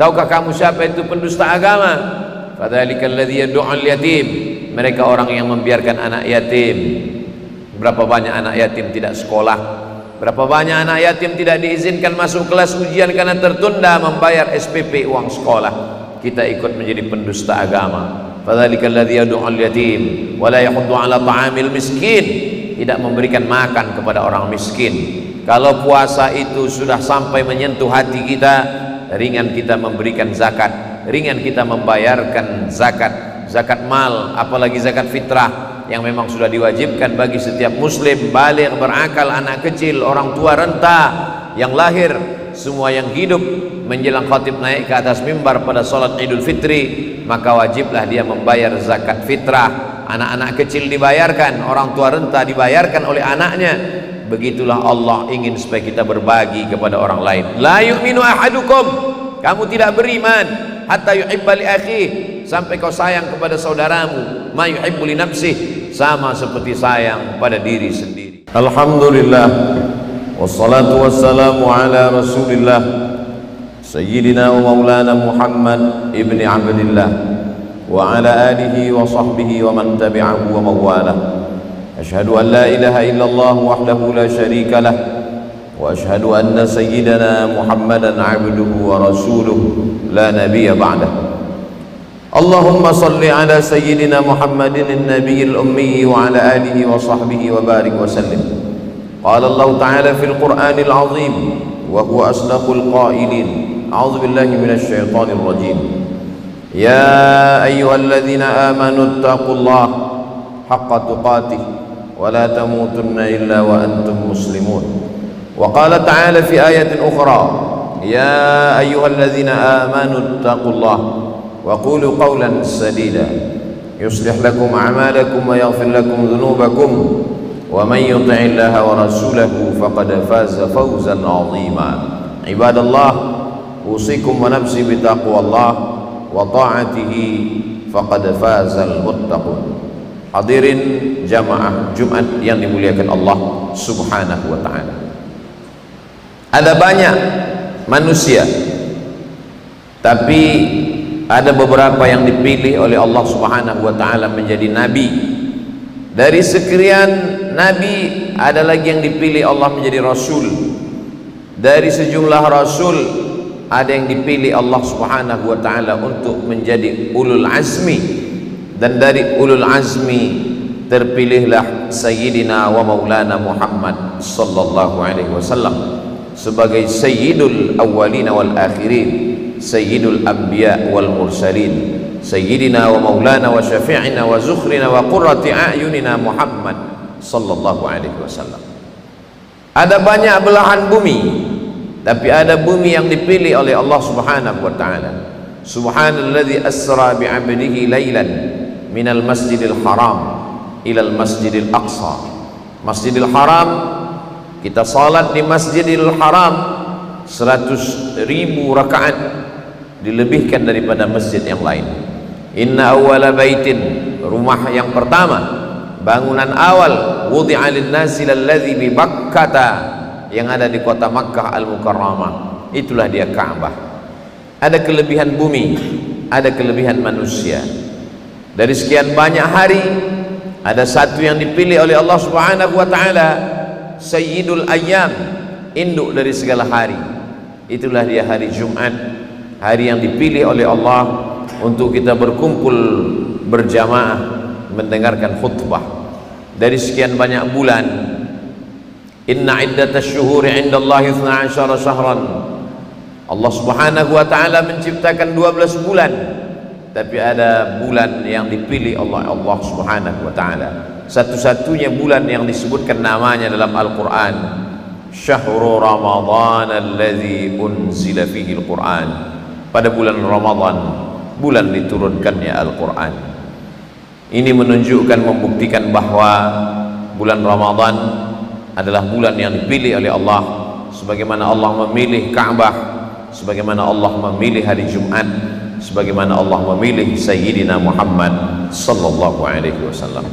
Tahukah kamu siapa itu pendusta agama? Fadzalikal ladzi yad'ul yatim. Mereka orang yang membiarkan anak yatim. Berapa banyak anak yatim tidak sekolah? Berapa banyak anak yatim tidak diizinkan masuk kelas ujian karena tertunda membayar SPP uang sekolah? Kita ikut menjadi pendusta agama. Fadzalikal ladzi yad'ul yatim wa la yahuddu 'ala ta'amil miskin. Tidak memberikan makan kepada orang miskin. Kalau puasa itu sudah sampai menyentuh hati kita, ringan kita memberikan zakat, ringan kita membayarkan zakat mal, apalagi zakat fitrah yang memang sudah diwajibkan bagi setiap muslim baligh, berakal, anak kecil, orang tua renta, yang lahir, semua yang hidup. Menjelang khatib naik ke atas mimbar pada salat Idul Fitri, maka wajiblah dia membayar zakat fitrah. Anak-anak kecil dibayarkan, orang tua renta dibayarkan oleh anaknya. Begitulah Allah ingin supaya kita berbagi kepada orang lain. La yu'minu ahadukum, kamu tidak beriman hatta yuhibba li akhihi, sampai kau sayang kepada saudaramu ma yuhibbu li nafsihi, sama seperti sayang pada diri sendiri. Alhamdulillah wassalatu wassalamu ala Rasulillah sayyidina wa maulana Muhammad ibni Abdillah wa ala alihi wa sahbihi wa man tabi'ahu wa mawalah. Asyhadu an la ilaha illallah wahdahu la syarika lah wa asyhadu anna sayyidana Muhammadan abduhu wa rasuluhu la nabiyya ba'dah. Allahumma salli ala sayyidina Muhammadin an-nabiyil ummi wa ala alihi wa sahbihi wa barik wa sallim. Qala Allah ta'ala fil Qur'anil azim wa huwa asdaqul qailin. A'udzu billahi minasy syaithanir rajim. Ya ayyuhalladzina amanu taqullaha haqqa tuqatih wa la tamutunna illa wa antum muslimun. Wa qala ta'ala fi ayatin ukhra, ya ayyuhalladzina amanu taqullaha wa qulu qawlan sadida yuslih lakum a'malakum wa yaghfir lakum dhunubakum wa man yuti'illaha wa rasulahu faqad faza fawzan 'azima. Ibadallah, usikum wa nafsi bitaqwallah wa ta'atihi faqad fazal muttaqun. Hadirin jamaah Jumat yang dimuliakan Allah Subhanahu wa ta'ala. Ada banyak manusia, tapi ada beberapa yang dipilih oleh Allah Subhanahu wa ta'ala menjadi nabi. Dari sekian nabi, ada lagi yang dipilih Allah menjadi rasul. Dari sejumlah rasul, ada yang dipilih Allah Subhanahu wa ta'ala untuk menjadi ulul azmi. Dan dari ulul azmi terpilihlah Sayyidina wa Maulana Muhammad sallallahu alaihi wasallam sebagai Sayyidul awwalina wal akhirin, Sayyidul anbiya wal mursalin, Sayyidina wa Maulana wa syafi'ina wa zukhrina wa qurrati a'yunina Muhammad sallallahu alaihi wasallam. Ada banyak belahan bumi, tapi ada bumi yang dipilih oleh Allah Subhanahu wa ta'ala. Subhanalladzi asra bi'abdihi lailan minal masjidil haram ilal masjidil aqsa. Masjidil haram, kita salat di masjidil haram 100.000 rakaat, dilebihkan daripada masjid yang lain. Inna awwala baitin, rumah yang pertama, bangunan awal, wudi'a lin-nasi alladzi bi Makkah, yang ada di kota Makkah Al-Mukarramah, itulah dia Ka'bah. Ada kelebihan bumi, ada kelebihan manusia. Dari sekian banyak hari, ada satu yang dipilih oleh Allah Subhanahu wa ta'ala, Sayyidul Ayyam, induk dari segala hari. Itulah dia hari Jumat, hari yang dipilih oleh Allah untuk kita berkumpul berjamaah mendengarkan khutbah. Dari sekian banyak bulan, inna iddatash syuhuri 'indallahi 12 syahran. Allah Subhanahu wa ta'ala menciptakan 12 bulan, tapi ada bulan yang dipilih Allah Subhanahu wa ta'ala. Satu-satunya bulan yang disebutkan namanya dalam Al-Quran, Syahrul Ramadhan alladzi unzila fihi Al-Quran. Pada bulan Ramadan, bulan diturunkannya Al-Quran. Ini menunjukkan, membuktikan bahwa bulan Ramadan adalah bulan yang dipilih oleh Allah, sebagaimana Allah memilih Ka'bah, sebagaimana Allah memilih hari Jumat, sebagaimana Allah memilih Sayyidina Muhammad sallallahu alaihi wasallam.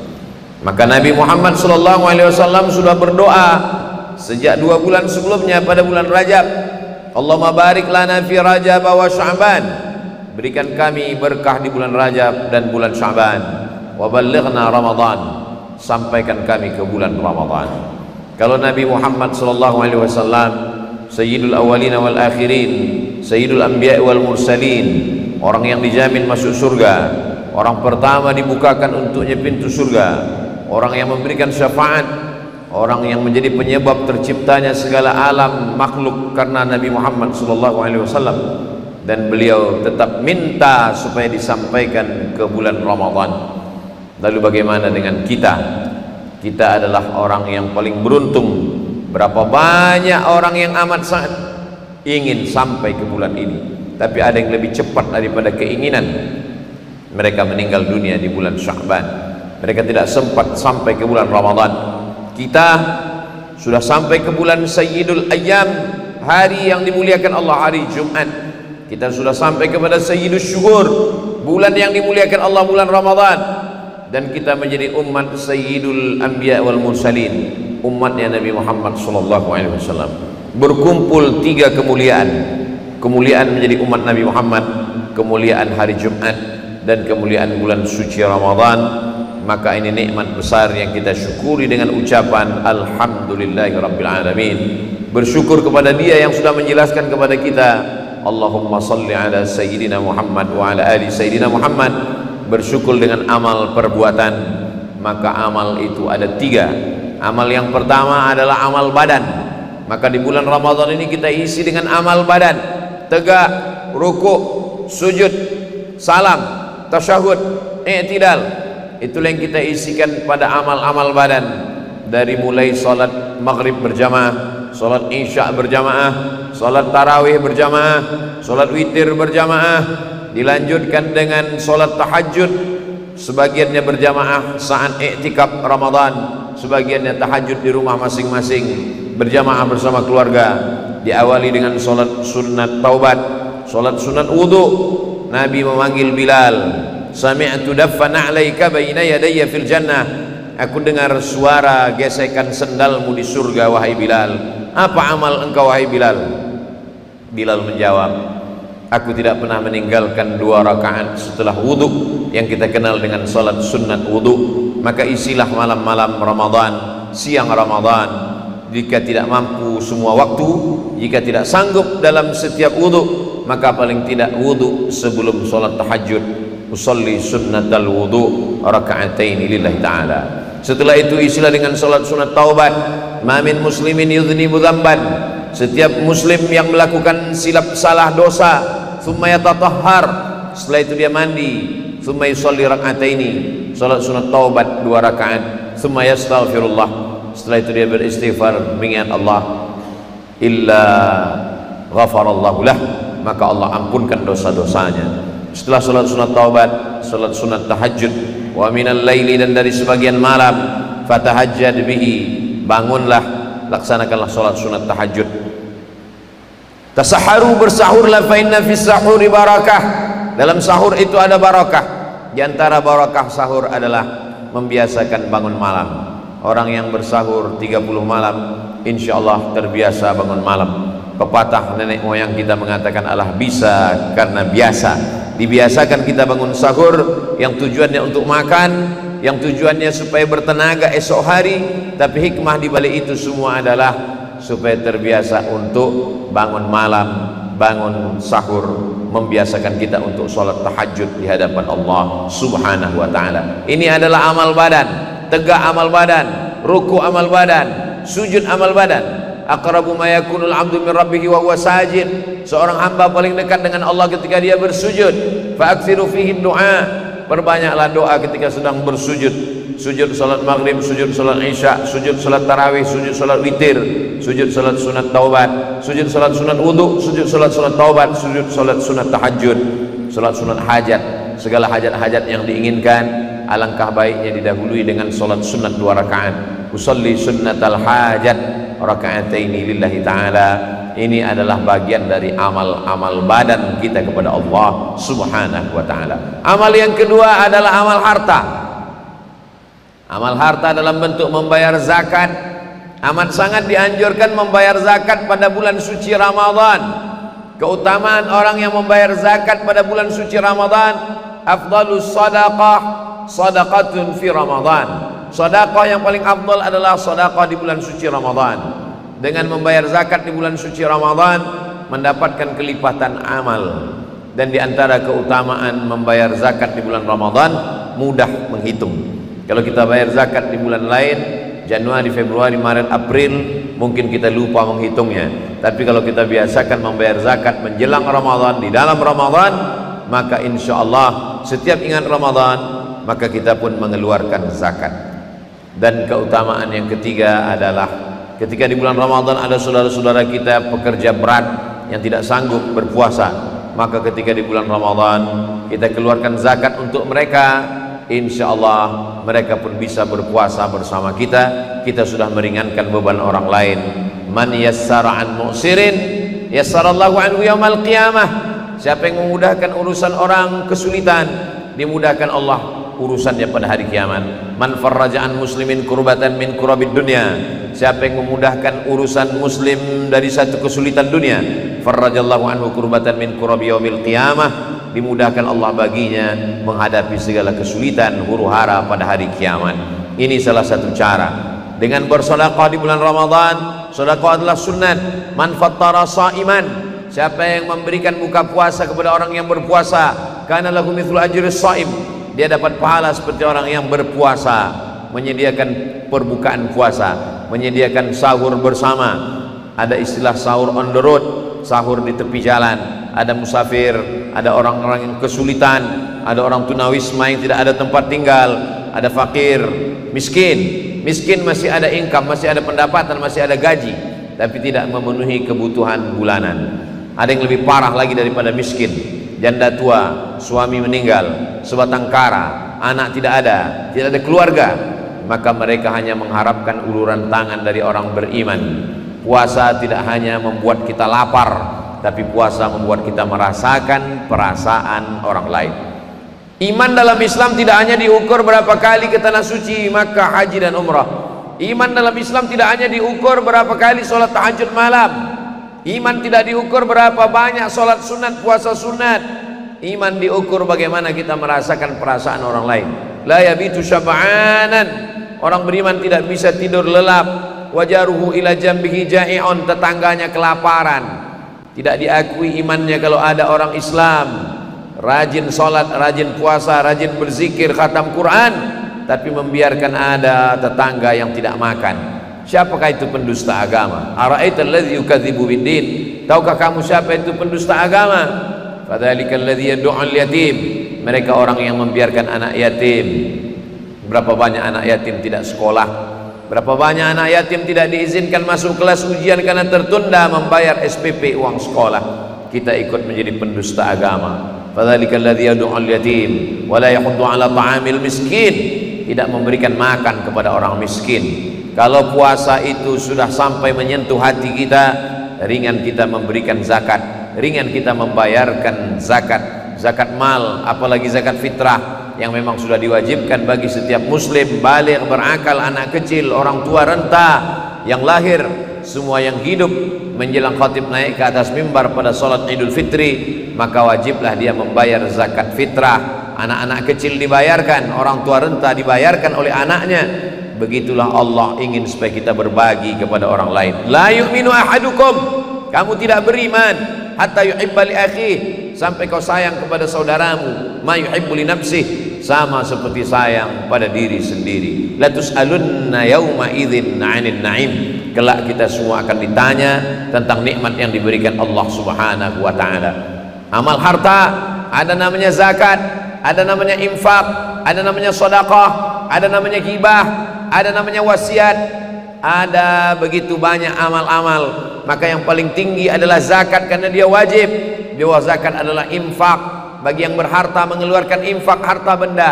Maka Nabi Muhammad sallallahu alaihi wasallam sudah berdoa sejak 2 bulan sebelumnya pada bulan Rajab, Allahumma barik lana fi Rajab wa Sya'ban, berikan kami berkah di bulan Rajab dan bulan Sya'ban. Wa ballighna Ramadan, sampaikan kami ke bulan Ramadan. Kalau Nabi Muhammad sallallahu alaihi wasallam sayyidul awwalin wal akhirin, sayyidul anbiya wal mursalin, orang yang dijamin masuk surga, orang pertama dibukakan untuknya pintu surga, orang yang memberikan syafaat, orang yang menjadi penyebab terciptanya segala alam makhluk karena Nabi Muhammad sallallahu alaihi wasallam, dan beliau tetap minta supaya disampaikan ke bulan Ramadan. Lalu bagaimana dengan kita? Kita adalah orang yang paling beruntung. Berapa banyak orang yang amat sangat ingin sampai ke bulan ini, tapi ada yang lebih cepat daripada keinginan. Mereka meninggal dunia di bulan Sya'ban. Mereka tidak sempat sampai ke bulan Ramadan. Kita sudah sampai ke bulan Sayyidul Ayyam, hari yang dimuliakan Allah, hari Jumat. Kita sudah sampai kepada Sayyidul Syuhur, bulan yang dimuliakan Allah, bulan Ramadan. Dan kita menjadi umat Sayyidul Anbiya wal Mursalin, umatnya Nabi Muhammad sallallahu alaihi wasallam. Berkumpul tiga kemuliaan. Kemuliaan menjadi umat Nabi Muhammad, kemuliaan hari Jumat, dan kemuliaan bulan suci Ramadan. Maka ini nikmat besar yang kita syukuri dengan ucapan alhamdulillahirabbil alamin. Bersyukur kepada Dia yang sudah menjelaskan kepada kita, Allahumma salli ala sayyidina Muhammad wa ala ali sayyidina Muhammad. Bersyukur dengan amal perbuatan. Maka amal itu ada tiga. Amal yang pertama adalah amal badan. Maka di bulan Ramadan ini kita isi dengan amal badan. Tegak, rukuk, sujud, salam, tasyahud, i'tidal. Itulah yang kita isikan pada amal-amal badan. Dari mulai salat maghrib berjamaah, salat isya berjamaah, salat tarawih berjamaah, salat witir berjamaah, dilanjutkan dengan salat tahajud, sebagiannya berjamaah saat i'tikaf Ramadan, sebagiannya tahajud di rumah masing-masing berjamaah bersama keluarga. Diawali dengan salat sunat taubat, salat sunat wudu. Nabi memanggil Bilal, sami'tu daffa na'laika baina yadayya fil jannah. Aku dengar suara gesekan sendalmu di surga wahai Bilal. Apa amal engkau wahai Bilal? Bilal menjawab, aku tidak pernah meninggalkan 2 rakaat setelah wudu yang kita kenal dengan salat sunat wudu. Maka isilah malam-malam Ramadan, siang Ramadan. Jika tidak mampu semua waktu, jika tidak sanggup dalam setiap wudu, maka paling tidak wudu sebelum salat tahajud. Usolli sunnatal wudu raka'atain lillahi ta'ala. Setelah itu isilah dengan salat sunat taubat. Ma min muslimin yudhnibu dzamban. Setiap muslim yang melakukan silap salah dosa, thumma yatatahhar, setelah itu dia mandi, thumma yusalli rak'ataini, salat sunat taubat 2 rakaat, thumma yastaghfirullah, setelah itu dia beristighfar mengingat Allah, illa ghafarallahu lah, maka Allah ampunkan dosa-dosanya. Setelah salat sunat taubat, salat sunat tahajud, wa minal laili, dan dari sebagian malam, fatahajjad bihi, bangunlah, laksanakanlah salat sunat tahajud. Tasaharu, bersahurlah, fa inna fis sahuri barakah, dalam sahur itu ada barakah. Di antara barakah sahur adalah membiasakan bangun malam. Orang yang bersahur 30 malam, insyaallah terbiasa bangun malam. Pepatah nenek moyang kita mengatakan Allah bisa karena biasa. Dibiasakan kita bangun sahur yang tujuannya untuk makan, yang tujuannya supaya bertenaga esok hari, tapi hikmah di balik itu semua adalah supaya terbiasa untuk bangun malam, bangun sahur, membiasakan kita untuk sholat tahajud di hadapan Allah subhanahu wa ta'ala. Ini adalah amal badan, tegak amal badan, ruku amal badan, sujud amal badan. Aqrabu ma yakunul 'abdu min rabbih wa huwa sajid. Seorang hamba paling dekat dengan Allah ketika dia bersujud. Fa aktsiru fihi du'a. Perbanyaklah doa ketika sedang bersujud. Sujud salat maghrib, sujud salat isya, sujud salat tarawih, sujud salat witir, sujud salat sunat taubat, sujud salat sunat wudu, sujud salat sunat taubat, sujud salat sunat tahajud, salat sunat hajat. Segala hajat-hajat yang diinginkan, alangkah baiknya didahului dengan salat sunat 2 rakaat. Usolli sunnatal hajat raka'ataini lillahi ta'ala. Ini adalah bagian dari amal-amal badan kita kepada Allah subhanahu wa ta'ala. Amal yang kedua adalah amal harta. Amal harta dalam bentuk membayar zakat. Amat sangat dianjurkan membayar zakat pada bulan suci Ramadan. keutamaan orang yang membayar zakat pada bulan suci Ramadan, afdalus sadaqah sadaqatun fi Ramadan. Sedekah yang paling afdal adalah sedekah di bulan suci Ramadan. Dengan membayar zakat di bulan suci Ramadan mendapatkan kelipatan amal. Dan di antara keutamaan membayar zakat di bulan Ramadan, mudah menghitung. Kalau kita bayar zakat di bulan lain, Januari, Februari, Maret, April, mungkin kita lupa menghitungnya. Tapi kalau kita biasakan membayar zakat menjelang Ramadan, di dalam Ramadan, maka insya Allah setiap ingat Ramadan, maka kita pun mengeluarkan zakat. Dan keutamaan yang ketiga adalah ketika di bulan Ramadan ada saudara-saudara kita pekerja berat yang tidak sanggup berpuasa, maka ketika di bulan Ramadan kita keluarkan zakat untuk mereka, insya Allah mereka pun bisa berpuasa bersama kita. Kita sudah meringankan beban orang lain. Man yassara an mu'sirin yassarallahu anhu yaumal qiyamah. Siapa yang memudahkan urusan orang kesulitan, dimudahkan Allah urusannya pada hari kiamat. Man farraja an muslimin kurbatan min kurabid dunya. Siapa yang memudahkan urusan muslim dari satu kesulitan dunia, farrajallahu anhu kurbatan min kurabi yaumil qiyamah, dimudahkan Allah baginya menghadapi segala kesulitan huru-hara pada hari kiamat. Ini salah satu cara dengan bersedekah di bulan Ramadan. Sedekah adalah sunnat. Man fattara shaiman, siapa yang memberikan buka puasa kepada orang yang berpuasa, kana lahu mithlu ajris shaim, dia dapat pahala seperti orang yang berpuasa. Menyediakan perbukaan puasa, menyediakan sahur bersama. Ada istilah sahur on the road, sahur di tepi jalan. Ada musafir, ada orang-orang yang kesulitan, ada orang tunawisma yang tidak ada tempat tinggal, ada fakir, miskin masih ada income, masih ada pendapatan, masih ada gaji, tapi tidak memenuhi kebutuhan bulanan. Ada yang lebih parah lagi daripada miskin, janda tua, suami meninggal, sebatang kara, anak tidak ada keluarga, maka mereka hanya mengharapkan uluran tangan dari orang beriman. Puasa tidak hanya membuat kita lapar, tapi puasa membuat kita merasakan perasaan orang lain. Iman dalam Islam tidak hanya diukur berapa kali ke tanah suci Makkah, haji dan umrah. Iman dalam Islam tidak hanya diukur berapa kali sholat tahajud malam. Iman tidak diukur berapa banyak sholat sunat, puasa sunat. Iman diukur bagaimana kita merasakan perasaan orang lain. La yabitu syab'anan, orang beriman tidak bisa tidur lelap. Wajaruhu ila jambihi ja'i'un, tetangganya kelaparan. Tidak diakui imannya kalau ada orang Islam rajin sholat, rajin puasa, rajin berzikir, khatam Quran, tapi membiarkan ada tetangga yang tidak makan. Siapakah itu pendusta agama? Ara'aita alladzi yukadzibu biddin, tahukah kamu siapa itu pendusta agama? Fadzalikal ladzi yad'ul yatim, mereka orang yang membiarkan anak yatim. Berapa banyak anak yatim tidak sekolah, berapa banyak anak yatim tidak diizinkan masuk kelas ujian karena tertunda membayar SPP uang sekolah. Kita ikut menjadi pendusta agama. Fadzalikal ladzi yad'ul yatim wa la yahuddu 'ala ta'amil miskin, tidak memberikan makan kepada orang miskin. Kalau puasa itu sudah sampai menyentuh hati kita, ringan kita memberikan zakat, ringan kita membayarkan zakat mal, apalagi zakat fitrah yang memang sudah diwajibkan bagi setiap muslim baligh, berakal, anak kecil, orang tua renta, yang lahir, semua yang hidup menjelang khatib naik ke atas mimbar pada salat Idul Fitri, maka wajiblah dia membayar zakat fitrah. Anak-anak kecil dibayarkan, orang tua renta dibayarkan oleh anaknya. Begitulah Allah ingin supaya kita berbagi kepada orang lain. La yu'minu ahadukum, kamu tidak beriman hatta yuhibba li akhihi, sampai kau sayang kepada saudaramu ma yuhibbu li nafsihi, sama seperti sayang pada diri sendiri. La tus'alunna yauma idzin 'anil na'im, kelak kita semua akan ditanya tentang nikmat yang diberikan Allah Subhanahu wa taala. Amal harta ada namanya zakat, ada namanya infak, ada namanya sedekah, ada namanya hibah, ada namanya wasiat, ada begitu banyak amal-amal. Maka yang paling tinggi adalah zakat karena dia wajib. Di bawah zakat adalah infak, bagi yang berharta mengeluarkan infak harta benda.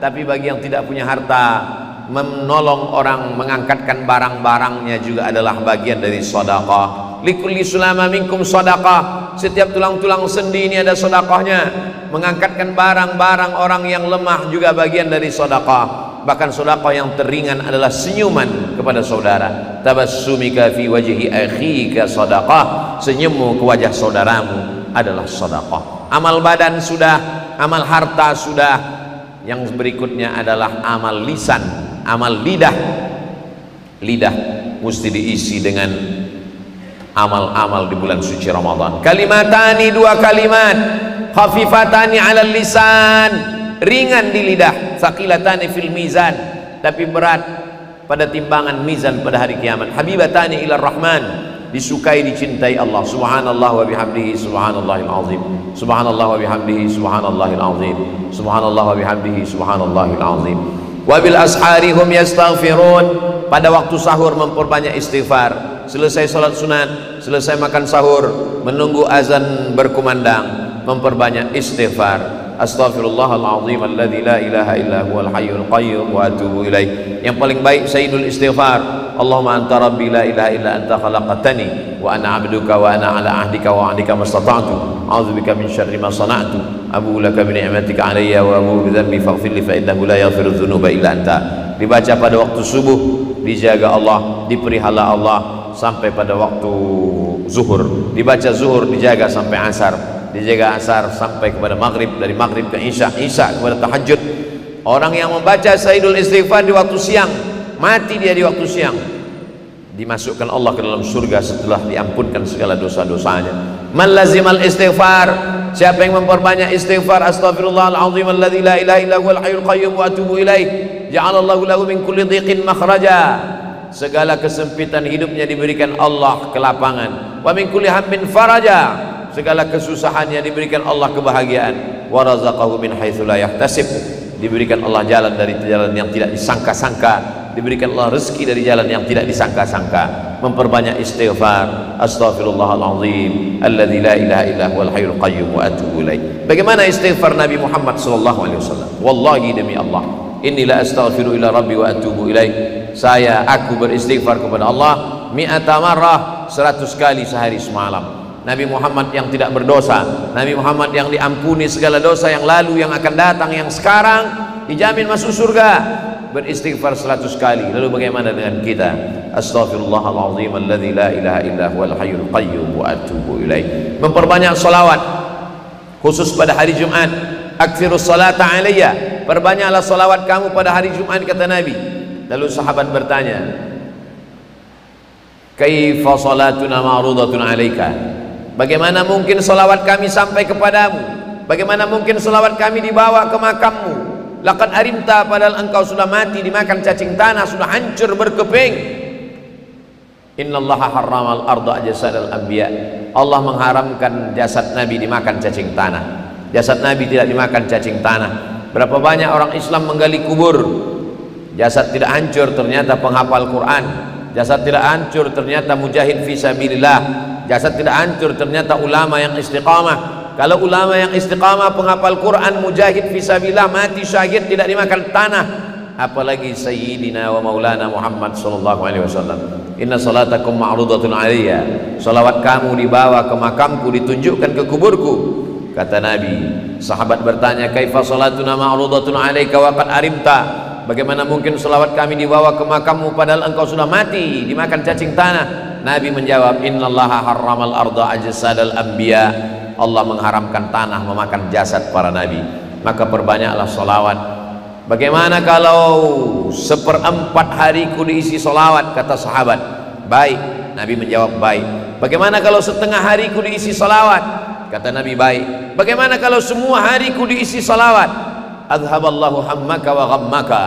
Tapi bagi yang tidak punya harta, menolong orang, mengangkatkan barang-barangnya juga adalah bagian dari sedekah. Likulli sulama minkum sedekah, setiap tulang-tulang sendi ini ada sedekahnya. Mengangkatkan barang-barang orang yang lemah juga bagian dari sedekah. Bahkan sedekah yang teringan adalah senyuman kepada saudara. Tabassumika fi wajhi akhika sadaqah, senyummu ke wajah saudaramu adalah sedekah. Amal badan sudah, amal harta sudah, yang berikutnya adalah amal lisan, amal lidah. Lidah mesti diisi dengan amal-amal di bulan suci Ramadan. Kalimatani, dua kalimat, khafifatani 'alal lisan, ringan di lidah, tsaqilatani fil mizan, tapi berat pada timbangan mizan pada hari kiamat. Habibatani ilar rahman, disukai dicintai Allah. Subhanallah wa bihamdihi subhanallahil azim, subhanallah wa bihamdihi subhanallahil azim, subhanallah wa bihamdihi subhanallahil azim. Wa bil ashari hum yastaghfirun, pada waktu sahur memperbanyak istighfar. Selesai salat sunat, selesai makan sahur, menunggu azan berkumandang, memperbanyak istighfar. Astaghfirullahaladzim alladzi la ilaha illa huwal hayyul qayyum wa atubu ilaih. Yang paling baik sayyidul istighfar, Allahumma anta rabbi la ilaha illa anta khalaqtani wa ana 'abduka wa ana 'ala 'ahdika wa 'adika mastata'tu a'udzubika min syarri ma sana'tu abu laka bi ni'matika 'alayya wa abu bi dhanbi faghfir li fa innahu la yaghfiru dzunuba illa anta. Dibaca pada waktu subuh, dijaga Allah, dipelihara Allah sampai pada waktu zuhur. Dibaca zuhur, dijaga sampai asar, dijaga asar sampai kepada maghrib, dari maghrib ke isya, isya kepada tahajud. Orang yang membaca sayyidul istighfar di waktu siang, mati dia di waktu siang, dimasukkan Allah ke dalam surga setelah diampunkan segala dosa-dosanya. Man lazimal istighfar, siapa yang memperbanyak istighfar, astaghfirullahaladzim alladzi la ilaha illa huwal hayyul qayyum wa atubu ilaih, ja'alallahu lahu min kulli dhiqin makhraja, segala kesempitan hidupnya diberikan Allah kelapangan. Wa min kulli hammin faraja, segala kesusahannya diberikan Allah kebahagiaan. Wa razaqahu min haitsu la yahtasib, diberikan Allah jalan dari jalan yang tidak disangka-sangka, diberikan Allah rezeki dari jalan yang tidak disangka-sangka. Memperbanyak istighfar, astaghfirullahaladzim alladzi la ilaha illa huwal hayyul qayyum wa atubu ilaih. Bagaimana istighfar Nabi Muhammad sallallahu alaihi wasallam? Wallahi demi Allah, inni la astaghfiru ila rabbi wa atubu ilaih, aku beristighfar kepada Allah mi'ata marrah, 100 kali sehari semalam. Nabi Muhammad yang tidak berdosa, Nabi Muhammad yang diampuni segala dosa yang lalu, yang akan datang, yang sekarang, dijamin masuk surga, beristighfar 100 kali. Lalu bagaimana dengan kita? Astaghfirullahaladzim alladzi la ilaha illa huwal hayyul qayyum wa atubu ilaih. Memperbanyak salawat khusus pada hari Jumat. Aktsirus salata alayya, perbanyaklah salawat kamu pada hari Jumat, kata Nabi. Lalu sahabat bertanya, kaifa salatuna ma'rudatun alaika, bagaimana mungkin salawat kami sampai kepadamu? Bagaimana mungkin salawat kami dibawa ke makammu? Laqad arimta, padahal engkau sudah mati dimakan cacing tanah, sudah hancur berkeping. Innallaha harramal arda jasadal anbiya, Allah mengharamkan jasad Nabi dimakan cacing tanah. Jasad Nabi tidak dimakan cacing tanah. Berapa banyak orang Islam menggali kubur, jasad tidak hancur, ternyata penghafal Quran. Jasad tidak hancur, ternyata mujahid fisabilillah. Jasad tidak hancur, ternyata ulama yang istiqamah. Kalau ulama yang istiqamah, penghafal Quran, mujahid fisabilillah, mati syahid, tidak dimakan tanah, apalagi sayyidina wa maulana Muhammad sallallahu alaihi wasallam. Inna salatakum ma'rudatun alayya, salawat kamu dibawa ke makamku, ditunjukkan ke kuburku, kata Nabi. Sahabat bertanya, kaifa salatuna ma'rudatun alayka wa qad arimta, bagaimana mungkin salawat kami dibawa ke makammu padahal engkau sudah mati dimakan cacing tanah? Nabi menjawab, innallaha harramal arda ajsadal anbiya, Allah mengharamkan tanah memakan jasad para nabi. Maka perbanyaklah salawat. Bagaimana kalau 1/4 hariku diisi salawat, kata sahabat. Baik, Nabi menjawab baik. Bagaimana kalau setengah hariku diisi salawat? Kata Nabi baik. Bagaimana kalau semua hariku diisi salawat? Adhaballahu hammaka wa ghammaka,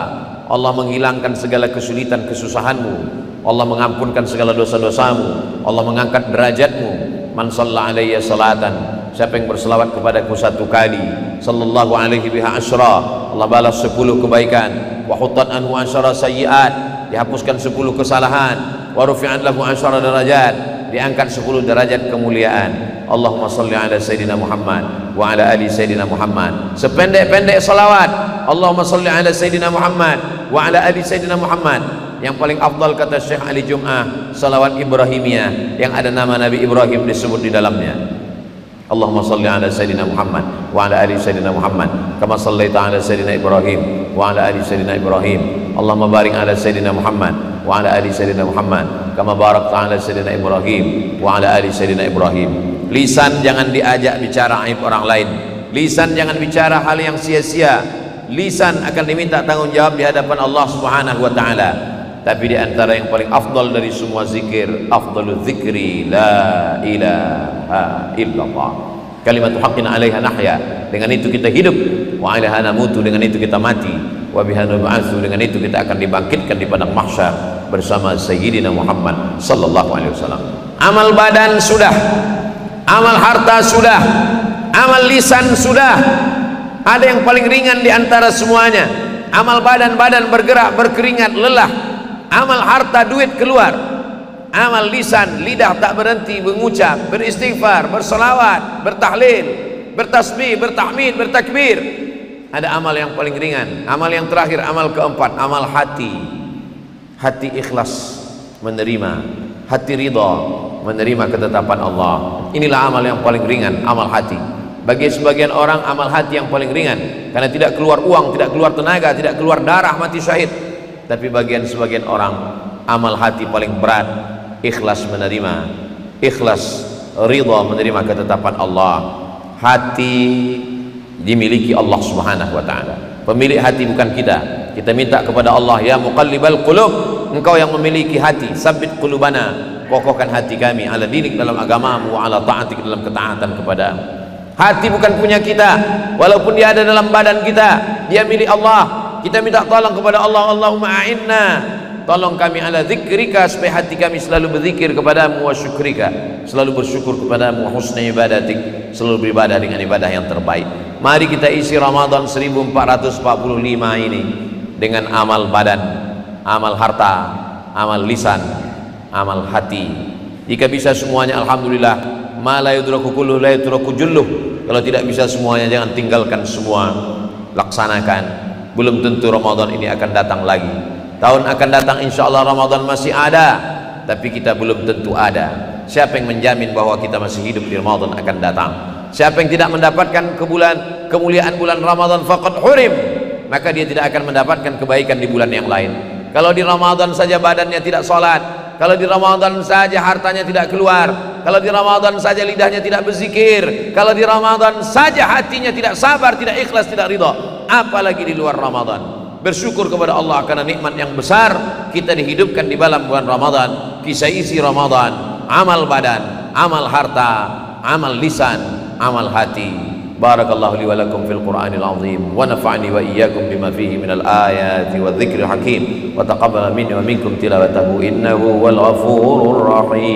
Allah menghilangkan segala kesulitan kesusahanmu, Allah mengampunkan segala dosa-dosamu, Allah mengangkat derajatmu. Man shalla alayya salatan, siapa yang berselawat kepadaku 1 kali, sallallahu alaihi biha asyra, Allah balas 10 kebaikan. Wa huttat anhu asyra sayyi'at, dihapuskan 10 kesalahan. Wa rufi'at lahu asyra darajat, diangkat 10 derajat kemuliaan. Allahumma salli ala sayyidina Muhammad wa ala ali sayyidina Muhammad. Sependek-pendek salawat, Allahumma salli ala sayyidina Muhammad wa ala ali sayyidina Muhammad. Yang paling afdal, kata Syekh Ali Jum'ah, salawat Ibrahimiyah yang ada nama Nabi Ibrahim disebut di dalamnya. Allahumma salli ala Sayyidina Muhammad wa ala ali Sayyidina Muhammad kama sallaita ala Sayyidina Ibrahim wa ala ali Sayyidina Ibrahim. Allahumma barik ala Sayyidina Muhammad wa ala ali Sayyidina Muhammad kama barakta ala Sayyidina Ibrahim wa ala ali Sayyidina Ibrahim. Lisan jangan diajak bicara aib orang lain. Lisan jangan bicara hal yang sia-sia. Lisan akan diminta tanggung jawab di hadapan Allah Subhanahu wa taala. Tapi di antara yang paling afdal dari semua zikir, afdalul zikri la ilaha illallah. Kalimatu haqqin 'alaiha nahya. Dengan itu kita hidup, wa 'alaiha namutu, dengan itu kita mati, wa biha nub'atsu, dengan itu kita akan dibangkitkan di padang mahsyar bersama Sayyidina Muhammad sallallahu alaihi wasallam. Amal badan sudah, amal harta sudah, amal lisan sudah. Ada yang paling ringan di antara semuanya. Amal badan bergerak, berkeringat, lelah. Amal harta, duit keluar. Amal lisan, lidah tak berhenti mengucap, beristighfar, bersolawat, bertahlil, bertasbih, bertahmid, bertakbir. Ada amal yang paling ringan. Amal yang terakhir, amal keempat, amal hati. Hati ikhlas menerima, hati ridha menerima ketetapan Allah. Inilah amal yang paling ringan, amal hati. Bagi sebagian orang amal hati yang paling ringan, karena tidak keluar uang, tidak keluar tenaga, tidak keluar darah, mati syahid. Tapi sebagian orang amal hati paling berat, ikhlas menerima, ikhlas ridha menerima ketetapan Allah. Hati dimiliki Allah Subhanahu wa taala. Pemilik hati bukan kita. Kita minta kepada Allah, ya muqallibal qulub, engkau yang memiliki hati, sabbit qulubana, kokohkan hati kami ala dinik, dalam agamamu, wa ala ta'atik, dalam ketaatan kepadamu. Hati bukan punya kita, walaupun dia ada dalam badan kita, dia milik Allah. Kita minta tolong kepada Allah, Allahumma a'inna, tolong kami ala zikrika, supaya hati kami selalu berzikir kepadamu, wa syukrika, selalu bersyukur kepadamu, wa husna ibadatik, selalu beribadah dengan ibadah yang terbaik. Mari kita isi Ramadan 1445 ini dengan amal badan, amal harta, amal lisan, amal hati. Jika bisa semuanya, alhamdulillah. Ma la yudraku kulluh la yudraku julluh. Kalau tidak bisa semuanya, jangan tinggalkan semua, laksanakan. Belum tentu Ramadan ini akan datang lagi. Tahun akan datang insya Allah Ramadan masih ada, tapi kita belum tentu ada. Siapa yang menjamin bahwa kita masih hidup di Ramadan akan datang? Siapa yang tidak mendapatkan kemuliaan bulan Ramadan faqad hurim, maka dia tidak akan mendapatkan kebaikan di bulan yang lain. Kalau di Ramadan saja badannya tidak sholat, kalau di Ramadan saja hartanya tidak keluar, kalau di Ramadan saja lidahnya tidak berzikir, kalau di Ramadan saja hatinya tidak sabar, tidak ikhlas, tidak ridha, apalagi di luar Ramadan. Bersyukur kepada Allah karena nikmat yang besar kita dihidupkan di dalam bulan Ramadan. Kisah isi Ramadan, amal badan, amal harta, amal lisan, amal hati. Barakallahu li wa lakum fil Qur'anil azim, wa nafa'ani wa iyyakum bima fihi minal ayati wa dzikril hakim, wa taqabbala minni wa minkum tilawatahu innahu wal ghafurur rahim.